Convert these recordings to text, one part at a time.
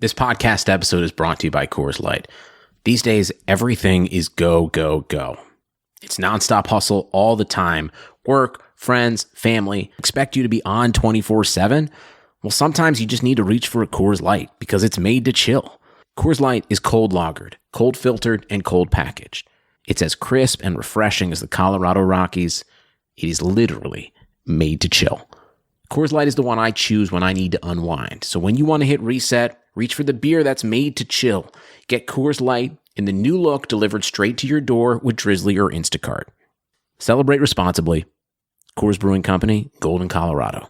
This podcast episode is brought to you by Coors Light. These days, everything is go, go, go. It's nonstop hustle all the time. Work, friends, family expect you to be on 24/7. Well, sometimes you just need to reach for a Coors Light because it's made to chill. Coors Light is cold lagered, cold filtered, and cold packaged. It's as crisp and refreshing as the Colorado Rockies. It is literally made to chill. Coors Light is the one I choose when I need to unwind. So when you want to hit reset, reach for the beer that's made to chill. Get Coors Light in the new look delivered straight to your door with Drizzly or Instacart. Celebrate responsibly. Coors Brewing Company, Golden, Colorado.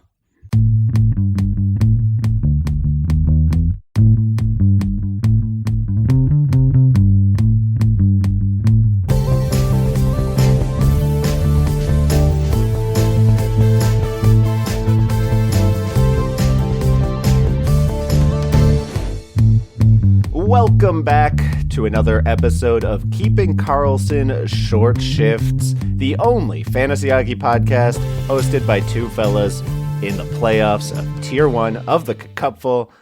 Welcome back to another episode of Keeping Karlsson Short Shifts, the only fantasy hockey podcast hosted by two fellas in the playoffs of Tier 1 of the Cupful.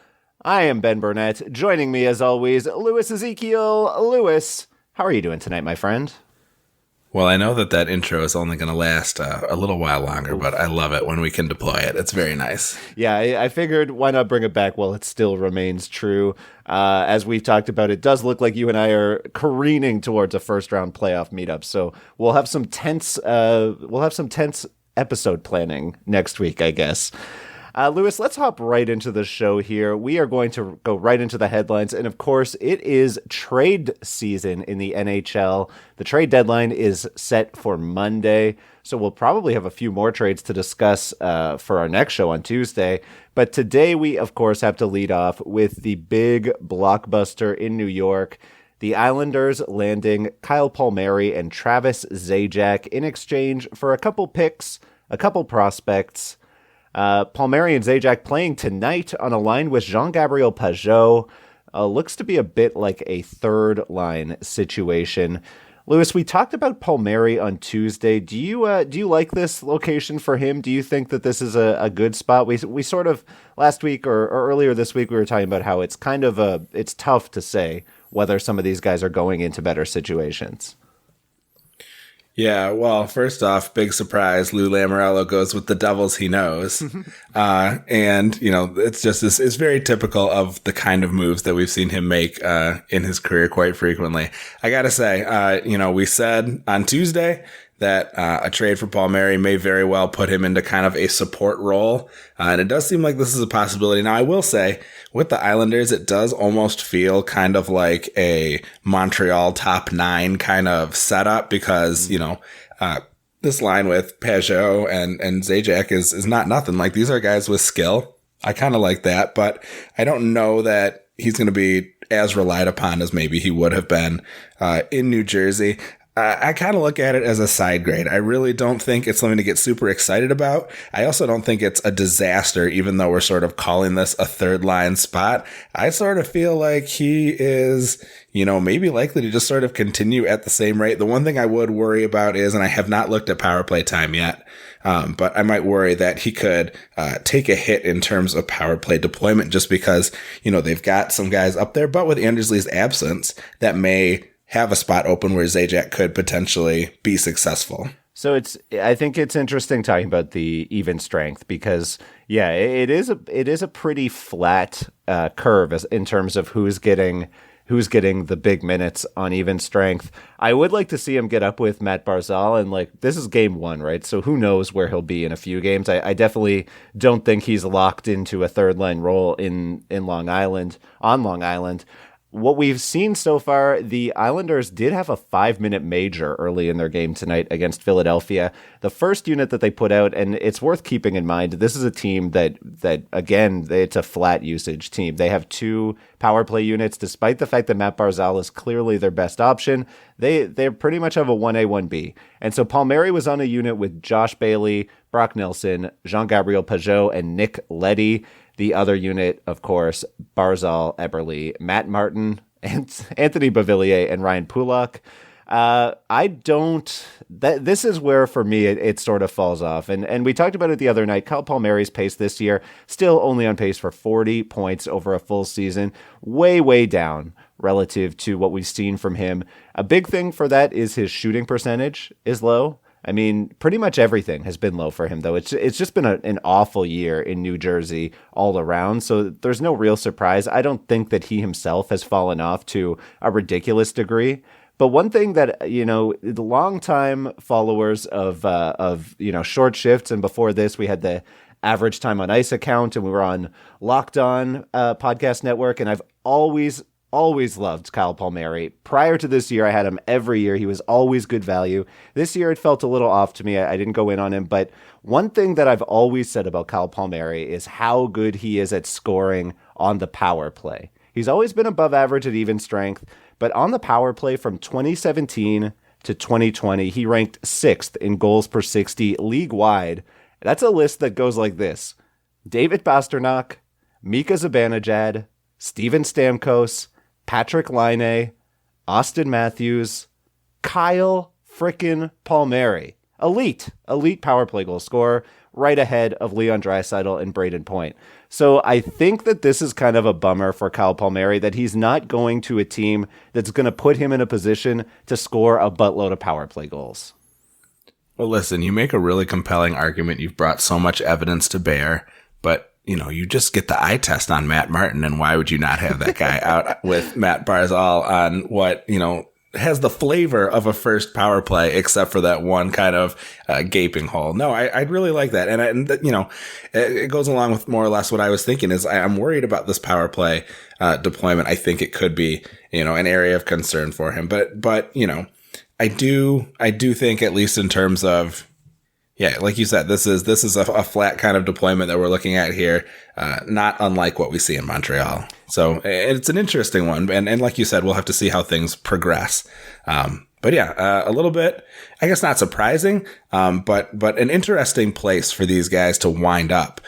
I am Ben Burnett. Joining me as always, Louis Ezekiel. Louis, how are you doing tonight, my friend? Well, I know that intro is only going to last a little while longer, but I love it when we can deploy it. It's very nice. Yeah, I figured why not bring it back while it still remains true. As we've talked about, it does look like you and I are careening towards a first-round playoff meetup. So we'll have some tense episode planning next week, I guess. Louis, let's hop right into the show here. We are going to go right into the headlines. And of course, it is trade season in the NHL. The trade deadline is set for Monday. So we'll probably have a few more trades to discuss for our next show on Tuesday. But today we, of course, have to lead off with the big blockbuster in New York. The Islanders landing Kyle Palmieri and Travis Zajac in exchange for a couple picks, a couple prospects. Palmieri and Zajac playing tonight on a line with Jean-Gabriel Pageau. Looks to be a bit like a third line situation. Louis, we talked about Palmieri on Tuesday. Do you like this location for him? Do you think that this is a good spot? We sort of last week or earlier this week we were talking about how it's kind of it's tough to say whether some of these guys are going into better situations. Yeah, well, first off, big surprise, Lou Lamoriello goes with the Devils he knows. And, it's very typical of the kind of moves that we've seen him make in his career quite frequently. I got to say, we said on Tuesday that a trade for Palmieri may very well put him into kind of a support role. And it does seem like this is a possibility. Now, I will say, with the Islanders, it does almost feel kind of like a Montreal top 9 kind of setup because, this line with Pageau and Zajac is not nothing. Like, these are guys with skill. I kind of like that, but I don't know that he's going to be as relied upon as maybe he would have been in New Jersey. I kind of look at it as a side grade. I really don't think it's something to get super excited about. I also don't think it's a disaster, even though we're sort of calling this a third line spot. I sort of feel like he is, maybe likely to just sort of continue at the same rate. The one thing I would worry about is, and I have not looked at power play time yet, but I might worry that he could take a hit in terms of power play deployment just because, they've got some guys up there, but with Anders Lee's absence, that may have a spot open where Zajac could potentially be successful. So I think it's interesting talking about the even strength because, yeah, it is a pretty flat curve in terms of who's getting the big minutes on even strength. I would like to see him get up with Matt Barzal, and this is game 1, right? So who knows where he'll be in a few games. I definitely don't think he's locked into a third line role on Long Island. What we've seen so far, the Islanders did have a 5-minute major early in their game tonight against Philadelphia. The first unit that they put out, and it's worth keeping in mind, this is a team that again, it's a flat usage team. They have 2 power play units, despite the fact that Matt Barzal is clearly their best option. They pretty much have a 1A, 1B. And so Palmieri was on a unit with Josh Bailey, Brock Nelson, Jean-Gabriel Pageau, and Nick Leddy. The other unit, of course, Barzal, Eberle, Matt Martin, and Anthony Beauvillier, and Ryan Pulock. I don't. This is where, for me, it sort of falls off. And we talked about it the other night. Kyle Palmieri's pace this year, still only on pace for 40 points over a full season. Way, way down relative to what we've seen from him. A big thing for that is his shooting percentage is low. I mean, pretty much everything has been low for him, though. It's just been an awful year in New Jersey all around, so there's no real surprise. I don't think that he himself has fallen off to a ridiculous degree. But one thing that, the longtime followers of short shifts, and before this, we had the average time on ice account, and we were on Locked On podcast network, and I've always loved Kyle Palmieri. Prior to this year, I had him every year. He was always good value. This year, it felt a little off to me. I didn't go in on him. But one thing that I've always said about Kyle Palmieri is how good he is at scoring on the power play. He's always been above average at even strength. But on the power play from 2017 to 2020, he ranked 6th in goals per 60 league-wide. That's a list that goes like this: David Pastrnak, Mika Zibanejad, Steven Stamkos, Patrick Laine, Austin Matthews, Kyle frickin' Palmieri. Elite power play goal scorer, right ahead of Leon Draisaitl and Braden Point. So I think that this is kind of a bummer for Kyle Palmieri, that he's not going to a team that's going to put him in a position to score a buttload of power play goals. Well, listen, you make a really compelling argument. You've brought so much evidence to bear, but you just get the eye test on Matt Martin, and why would you not have that guy out with Matt Barzal on what, has the flavor of a first power play, except for that one kind of gaping hole. No, I'd really like that. And it goes along with more or less what I was thinking is I'm worried about this power play deployment. I think it could be, an area of concern for him. But I do think, at least in terms of, yeah, like you said, this is a flat kind of deployment that we're looking at here, not unlike what we see in Montreal. So it's an interesting one, and like you said, we'll have to see how things progress. But yeah, a little bit, I guess, not surprising, but an interesting place for these guys to wind up,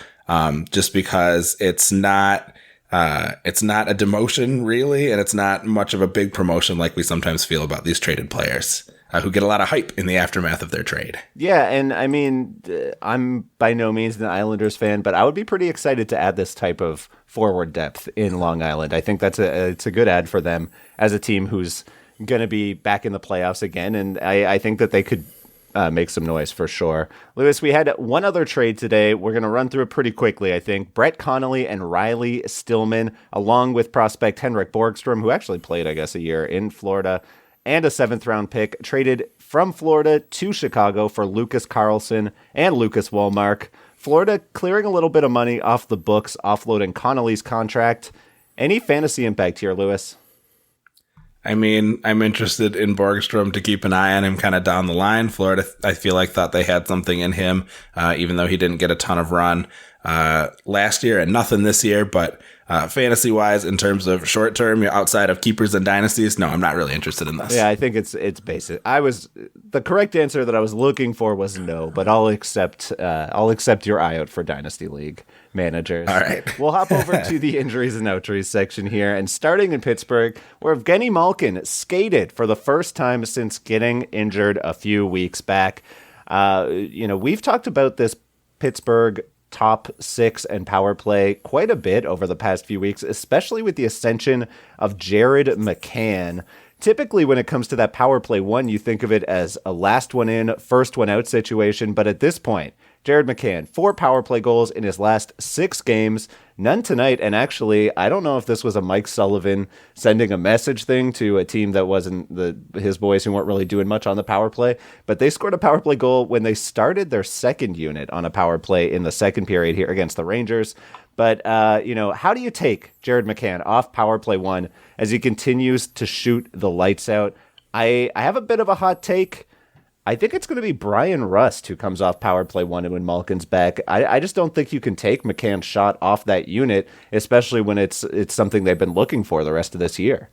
just because it's not a demotion really, and it's not much of a big promotion like we sometimes feel about these traded players. Who get a lot of hype in the aftermath of their trade. Yeah, and I mean, I'm by no means an Islanders fan, but I would be pretty excited to add this type of forward depth in Long Island. I think it's a good add for them as a team who's going to be back in the playoffs again, and I think that they could make some noise for sure. Lewis, we had one other trade today. We're going to run through it pretty quickly, I think. Brett Connolly and Riley Stillman, along with prospect Henrik Borgstrom, who actually played, I guess, a year in Florida, and a 7th-round pick, traded from Florida to Chicago for Lucas Carlson and Lucas Wallmark. Florida clearing a little bit of money off the books, offloading Connolly's contract. Any fantasy impact here, Lewis? I mean, I'm interested in Borgstrom to keep an eye on him kind of down the line. Florida, I feel like, thought they had something in him, even though he didn't get a ton of run last year and nothing this year. But fantasy-wise, in terms of short-term, outside of keepers and dynasties, no, I'm not really interested in this. Yeah, I think it's basic. The correct answer that I was looking for was no, but I'll accept your eye out for Dynasty League managers. All right. We'll hop over to the injuries and outjuries section here, and starting in Pittsburgh, where Evgeny Malkin skated for the first time since getting injured a few weeks back. We've talked about this Pittsburgh top 6 and power play quite a bit over the past few weeks, especially with the ascension of Jared McCann. Typically, when it comes to that power play one, you think of it as a last one in, first one out situation. But at this point, Jared McCann, 4 power play goals in his last 6 games, none tonight. And actually, I don't know if this was a Mike Sullivan sending a message thing to a team that wasn't his boys who weren't really doing much on the power play, but they scored a power play goal when they started their second unit on a power play in the second period here against the Rangers. But, how do you take Jared McCann off power play 1 as he continues to shoot the lights out? I have a bit of a hot take. I think it's going to be Brian Rust who comes off power play 1 when Malkin's back. I just don't think you can take McCann's shot off that unit, especially when it's something they've been looking for the rest of this year.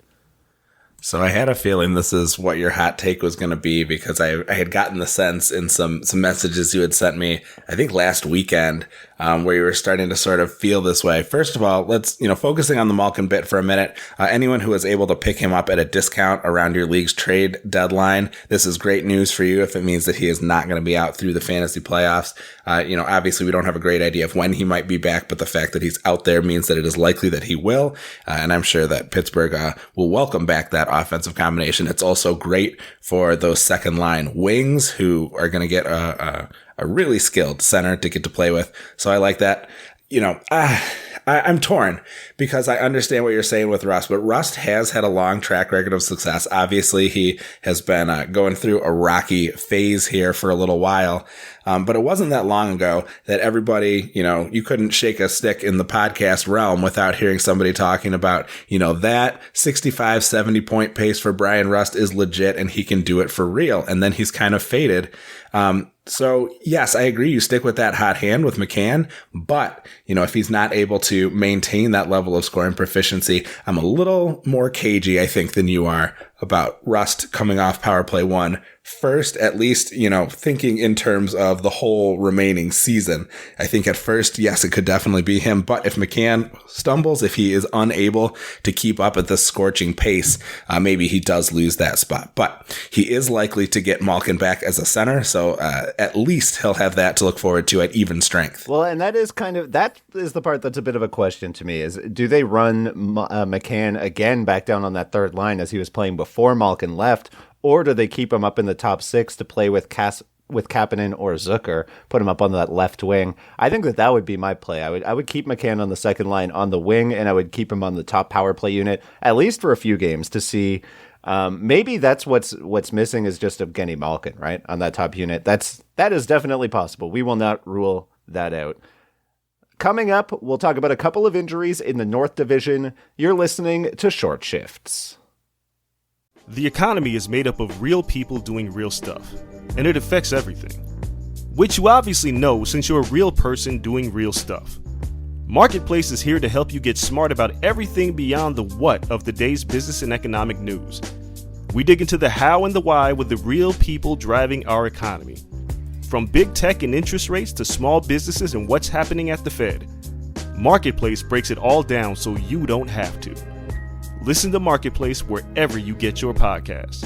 So I had a feeling this is what your hot take was going to be, because I had gotten the sense in some messages you had sent me, I think last weekend, where you were starting to sort of feel this way. First of all, let's, focusing on the Malkin bit for a minute, anyone who was able to pick him up at a discount around your league's trade deadline, this is great news for you if it means that he is not going to be out through the fantasy playoffs. Obviously we don't have a great idea of when he might be back, but the fact that he's out there means that it is likely that he will. And I'm sure that Pittsburgh will welcome back that offensive combination. It's also great for those second line wings who are going to get a really skilled center to get to play with. So I like that. I'm torn because I understand what you're saying with Rust, but Rust has had a long track record of success. Obviously, he has been going through a rocky phase here for a little while. But it wasn't that long ago that everybody, you couldn't shake a stick in the podcast realm without hearing somebody talking about, that 65, 70 point pace for Brian Rust is legit and he can do it for real. And then he's kind of faded. So yes, I agree. You stick with that hot hand with McCann, but if he's not able to maintain that level of scoring proficiency, I'm a little more cagey, I think, than you are about Rust coming off power play 1 first, at least, thinking in terms of the whole remaining season. I think at first, yes, it could definitely be him. But if McCann stumbles, if he is unable to keep up at this scorching pace, maybe he does lose that spot. But he is likely to get Malkin back as a center. So at least he'll have that to look forward to at even strength. Well, and that is the part that's a bit of a question to me is, do they run McCann again back down on that third line as he was playing before Malkin left? Or do they keep him up in the top 6 to play with Kapanen or Zucker, put him up on that left wing? I think that would be my play. I would keep McCann on the second line on the wing, and I would keep him on the top power play unit, at least for a few games to see. Maybe that's what's missing is just Evgeny Malkin, right, on that top unit. That is definitely possible. We will not rule that out. Coming up, we'll talk about a couple of injuries in the North Division. You're listening to Short Shifts. The economy is made up of real people doing real stuff, and it affects everything. Which you obviously know since you're a real person doing real stuff. Marketplace is here to help you get smart about everything beyond the what of the day's business and economic news. We dig into the how and the why with the real people driving our economy. From big tech and interest rates to small businesses and what's happening at the Fed. Marketplace breaks it all down so you don't have to. Listen to Marketplace wherever you get your podcasts.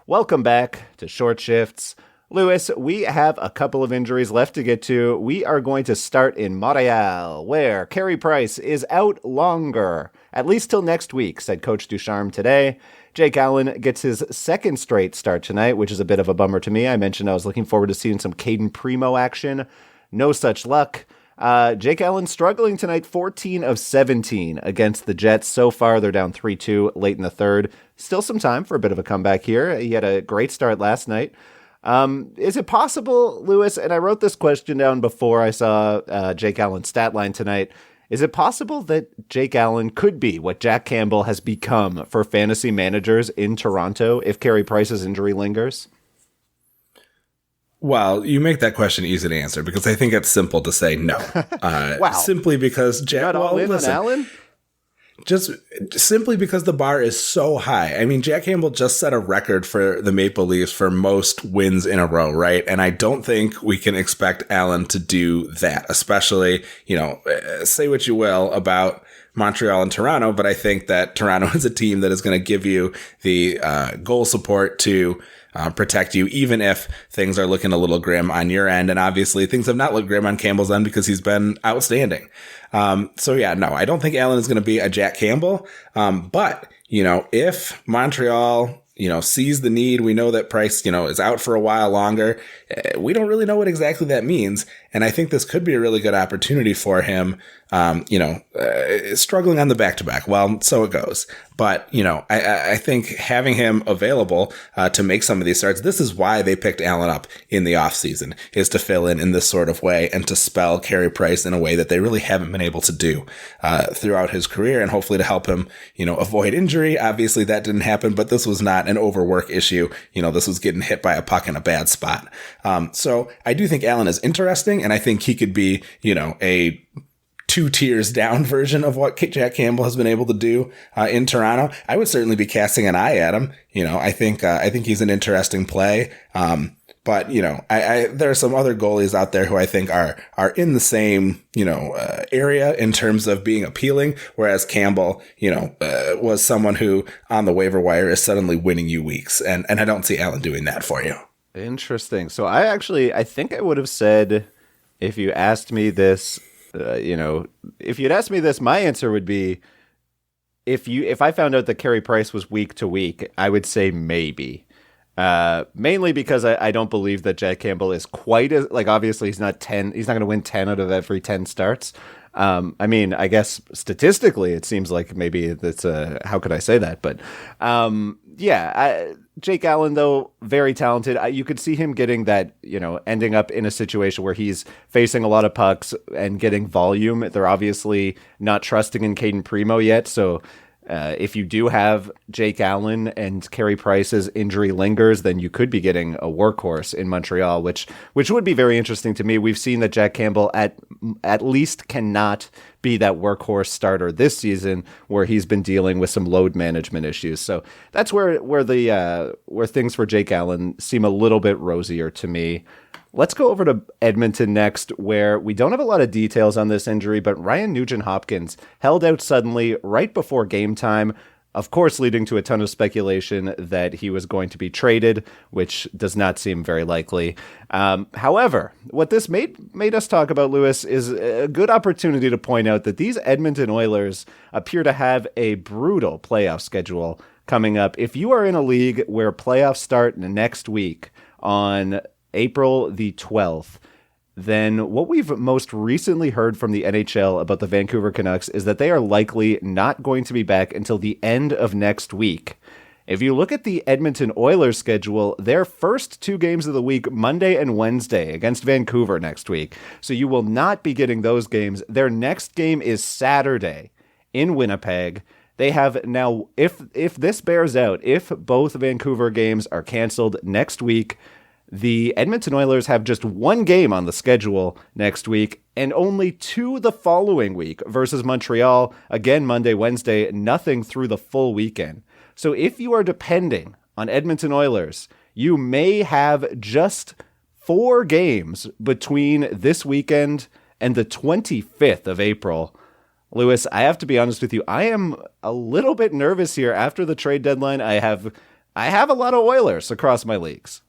Welcome back to Short Shifts. Lewis, we have a couple of injuries left to get to. We are going to start in Montreal, where Carey Price is out longer, at least till next week, said Coach Ducharme today. Jake Allen gets his second straight start tonight, which is a bit of a bummer to me. I mentioned I was looking forward to seeing some Caden Primo action. No such luck. Jake Allen struggling tonight, 14 of 17 against the Jets. So far, they're down 3-2 late in the third. Still some time for a bit of a comeback here. He had a great start last night. Is it possible, Lewis, and I wrote this question down before I saw Jake Allen's stat line tonight, is it possible that Jake Allen could be what Jack Campbell has become for fantasy managers in Toronto if Carey Price's injury lingers? Well, you make that question easy to answer because I think it's simple to say no. Wow. Simply because Jack Allen? Just simply because the bar is so high. I mean, Jack Campbell just set a record for the Maple Leafs for most wins in a row, right? And I don't think we can expect Allen to do that, especially, say what you will about Montreal and Toronto, but I think that Toronto is a team that is going to give you the goal support to protect you, even if things are looking a little grim on your end. And obviously things have not looked grim on Campbell's end because he's been outstanding. So yeah, no, I don't think Allen is going to be a Jack Campbell. But, if Montreal, sees the need, we know that Price, is out for a while longer. We don't really know what exactly that means. And I think this could be a really good opportunity for him, struggling on the back-to-back. Well, so it goes. But, I think having him available to make some of these starts, this is why they picked Allen up in the offseason, is to fill in this sort of way and to spell Carey Price in a way that they really haven't been able to do throughout his career, and hopefully to help him, avoid injury. Obviously, that didn't happen, but this was not an overwork issue. This was getting hit by a puck in a bad spot. So I do think Allen is interesting, and I think he could be, a 2 tiers down version of what Jack Campbell has been able to do in Toronto. I would certainly be casting an eye at him. I think he's an interesting play. But, there are some other goalies out there who I think are in the same, area in terms of being appealing, whereas Campbell, was someone who on the waiver wire is suddenly winning you weeks. And I don't see Allen doing that for you. Interesting. So I think I would have said, if you asked me this, if you'd asked me this, my answer would be, if I found out that Carey Price was week to week, I would say maybe. Mainly because I don't believe that Jack Campbell is quite as, obviously he's not going to win 10 out of every 10 starts. I guess statistically it seems like maybe that's how could I say that? But Jake Allen, though, very talented. You could see him getting that, ending up in a situation where he's facing a lot of pucks and getting volume. They're obviously not trusting in Caden Primo yet, so if you do have Jake Allen and Carey Price's injury lingers, then you could be getting a workhorse in Montreal, which would be very interesting to me. We've seen that Jack Campbell at least cannot be that workhorse starter this season, where he's been dealing with some load management issues. So that's where things for Jake Allen seem a little bit rosier to me. Let's go over to Edmonton next, where we don't have a lot of details on this injury, but Ryan Nugent-Hopkins held out suddenly right before game time, of course leading to a ton of speculation that he was going to be traded, which does not seem very likely. However, what this made us talk about, Lewis, is a good opportunity to point out that these Edmonton Oilers appear to have a brutal playoff schedule coming up. If you are in a league where playoffs start next week on April the 12th, then what we've most recently heard from the NHL about the Vancouver Canucks is that they are likely not going to be back until the end of next week. If you look at the Edmonton Oilers schedule, their first 2 games of the week, Monday and Wednesday, against Vancouver next week. So you will not be getting those games. Their next game is Saturday in Winnipeg. They have now, if this bears out, if both Vancouver games are canceled next week, the Edmonton Oilers have just 1 game on the schedule next week and only 2 the following week versus Montreal, again Monday, Wednesday, nothing through the full weekend. So if you are depending on Edmonton Oilers, you may have just 4 games between this weekend and the 25th of April. Lewis, I have to be honest with you, I am a little bit nervous here. After the trade deadline, I have a lot of Oilers across my leagues.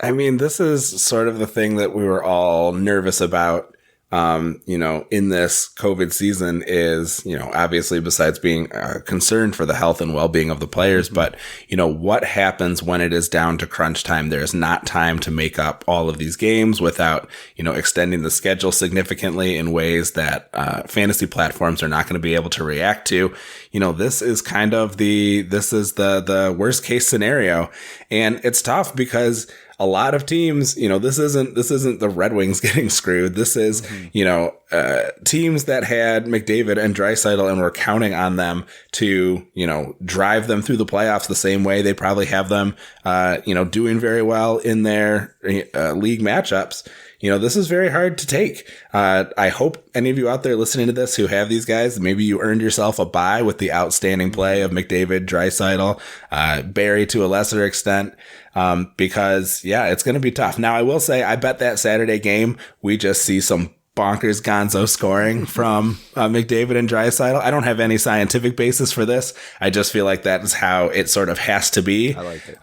I mean, this is sort of the thing that we were all nervous about, in this COVID season is, obviously besides being concerned for the health and well-being of the players, but, what happens when it is down to crunch time? There's not time to make up all of these games without, extending the schedule significantly in ways that fantasy platforms are not going to be able to react to. This is kind of the worst case scenario. And it's tough because a lot of teams, this isn't the Red Wings getting screwed. This is, teams that had McDavid and Draisaitl and were counting on them to, drive them through the playoffs the same way they probably have them, doing very well in their league matchups. This is very hard to take. I hope any of you out there listening to this who have these guys, maybe you earned yourself a bye with the outstanding play of McDavid, Draisaitl, Barry to a lesser extent. Because it's going to be tough. Now, I will say, I bet that Saturday game, we just see some bonkers gonzo scoring from McDavid and Draisaitl. I don't have any scientific basis for this. I just feel like that is how it sort of has to be. I like it.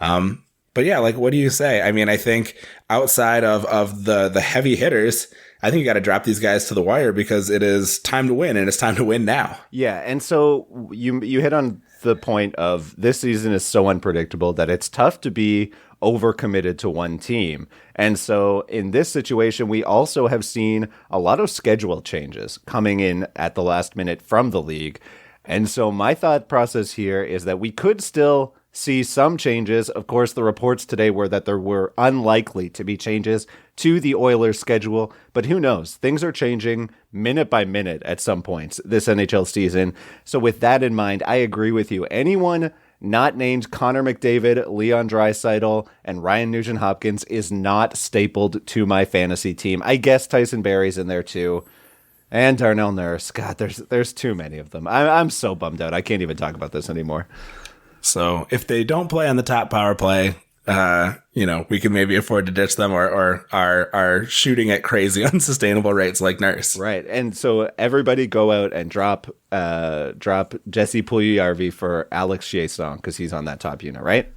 But what do you say? I mean, I think outside of the heavy hitters, I think you got to drop these guys to the wire because it is time to win, and it's time to win now. Yeah, and so you hit on the point of this season is so unpredictable that it's tough to be overcommitted to one team. And so in this situation, we also have seen a lot of schedule changes coming in at the last minute from the league. And so my thought process here is that we could still see some changes. Of course, the reports today were that there were unlikely to be changes to the Oilers schedule, but who knows? Things are changing minute by minute at some points this NHL season. So with that in mind, I agree with you. Anyone not named Connor McDavid, Leon Draisaitl, and Ryan Nugent-Hopkins is not stapled to my fantasy team. I guess Tyson Barrie's in there too. And Darnell Nurse. God, there's too many of them. I'm so bummed out. I can't even talk about this anymore. So if they don't play on the top power play, we can maybe afford to ditch them or are shooting at crazy unsustainable rates like Nurse. Right. And so everybody go out and drop Jesse Puljujarvi for Alex Chiasson because he's on that top unit, right?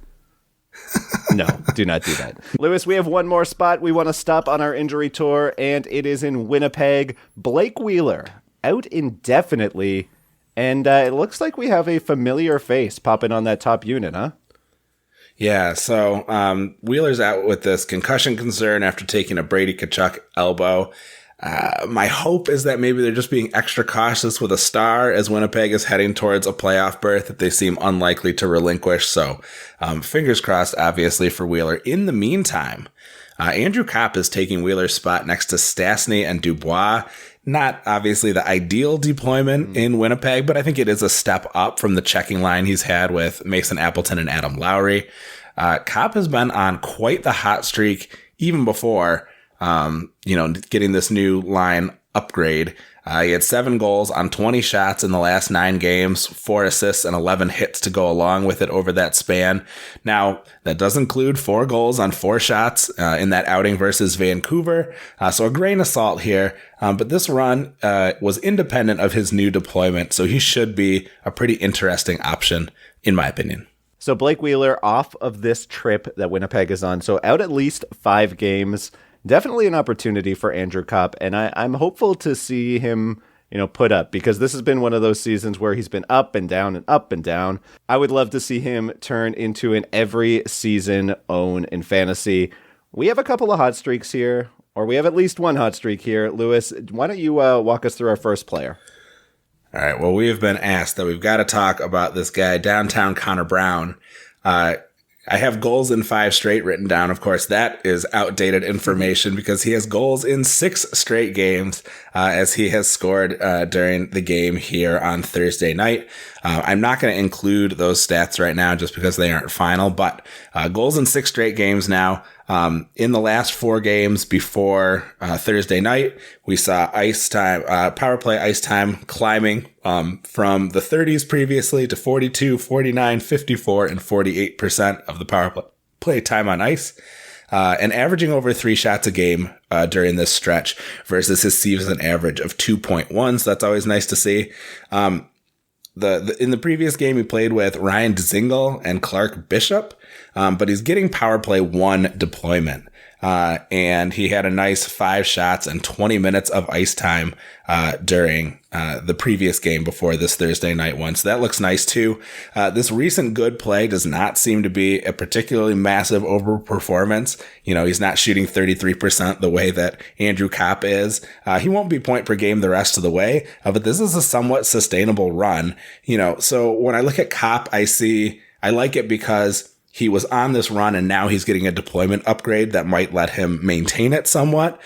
No, do not do that. Lewis, we have one more spot we want to stop on our injury tour, and it is in Winnipeg. Blake Wheeler out indefinitely, and it looks like we have a familiar face popping on that top unit, huh? Yeah, so Wheeler's out with this concussion concern after taking a Brady Tkachuk elbow. My hope is that maybe they're just being extra cautious with a star as Winnipeg is heading towards a playoff berth that they seem unlikely to relinquish. So fingers crossed, obviously, for Wheeler. In the meantime, Andrew Copp is taking Wheeler's spot next to Stastny and Dubois. Not obviously the ideal deployment in Winnipeg, but I think it is a step up from the checking line he's had with Mason Appleton and Adam Lowry. Copp has been on quite the hot streak even before getting this new line upgrade. He had 7 goals on 20 shots in the last 9 games, 4 assists and 11 hits to go along with it over that span. Now, that does include 4 goals on 4 shots in that outing versus Vancouver. So a grain of salt here. But this run was independent of his new deployment, so he should be a pretty interesting option, in my opinion. So Blake Wheeler off of this trip that Winnipeg is on, so out at least 5 games. Definitely an opportunity for Andrew Copp, and I'm hopeful to see him, put up, because this has been one of those seasons where he's been up and down and up and down. I would love to see him turn into an every season own in fantasy. We have a couple of hot streaks here, or we have at least one hot streak here. Lewis, why don't you walk us through our first player? All right. Well, we have been asked that we've got to talk about this guy, downtown Connor Brown. I have goals in 5 straight written down. Of course, that is outdated information because he has goals in 6 straight games as he has scored during the game here on Thursday night. I'm not going to include those stats right now just because they aren't final, but goals in 6 straight games now. In the last 4 games before Thursday night, we saw ice time, power play ice time climbing from the 30s previously to 42, 49, 54, and 48% of the power play time on ice. And averaging over 3 shots a game during this stretch versus his season average of 2.1. So that's always nice to see. In the previous game, he played with Ryan Dzingel and Clark Bishop, but he's getting power play 1 deployment. And he had a nice 5 shots and 20 minutes of ice time during the previous game before this Thursday night one. So that looks nice too. This recent good play does not seem to be a particularly massive overperformance. He's not shooting 33% the way that Andrew Copp is. He won't be point per game the rest of the way, but this is a somewhat sustainable run. So when I look at Copp, I like it because he was on this run and now he's getting a deployment upgrade that might let him maintain it somewhat.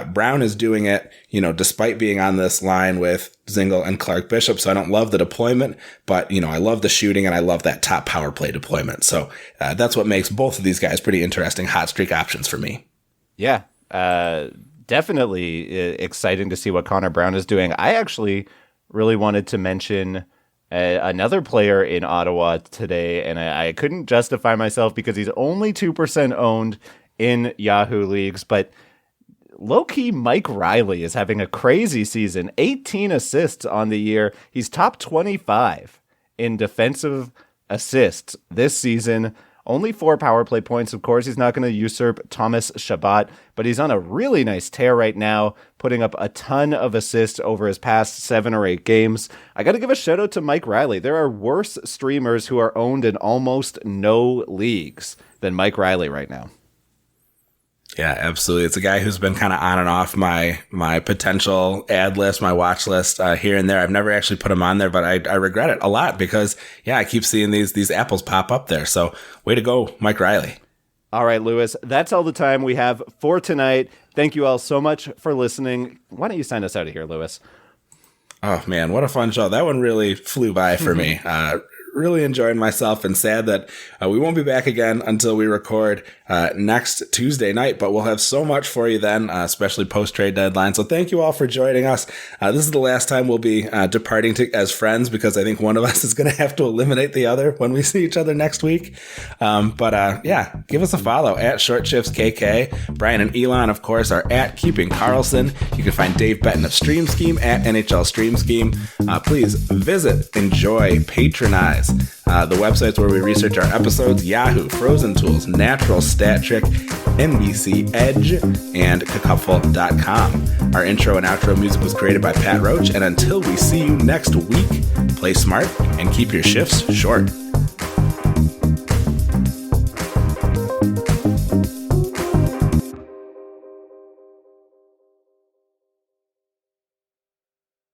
Brown is doing it, despite being on this line with Dzingel and Clark Bishop. So I don't love the deployment, but, I love the shooting and I love that top power play deployment. So that's what makes both of these guys pretty interesting hot streak options for me. Yeah, definitely exciting to see what Connor Brown is doing. I actually really wanted to mention another player in Ottawa today, and I couldn't justify myself because he's only 2% owned in Yahoo leagues, but low-key Mike Riley is having a crazy season, 18 assists on the year. He's top 25 in defensive assists this season. Only 4 power play points. Of course, he's not going to usurp Thomas Chabot, but he's on a really nice tear right now, putting up a ton of assists over his past 7 or 8 games. I got to give a shout out to Mike Riley. There are worse streamers who are owned in almost no leagues than Mike Riley right now. Yeah, absolutely. It's a guy who's been kind of on and off my potential ad list, my watch list here and there. I've never actually put him on there, but I regret it a lot because, I keep seeing these apples pop up there. So way to go, Mike Riley. All right, Lewis, that's all the time we have for tonight. Thank you all so much for listening. Why don't you sign us out of here, Lewis? Oh, man, what a fun show. That one really flew by for me. really enjoying myself, and sad that we won't be back again until we record next Tuesday night, but we'll have so much for you then, especially post-trade deadline. So thank you all for joining us. This is the last time we'll be departing as friends, because I think one of us is going to have to eliminate the other when we see each other next week. But give us a follow at Short Shifts KK. Brian and Elon, of course, are at Keeping Carlson. You can find Dave Betton of Stream Scheme at NHL Stream Scheme. Please visit, enjoy, patronize the websites where we research our episodes: Yahoo, Frozen Tools, Natural Stat Trick, NBC Edge, and Cacupful.com. Our intro and outro music was created by Pat Roach, and until we see you next week, play smart and keep your shifts short.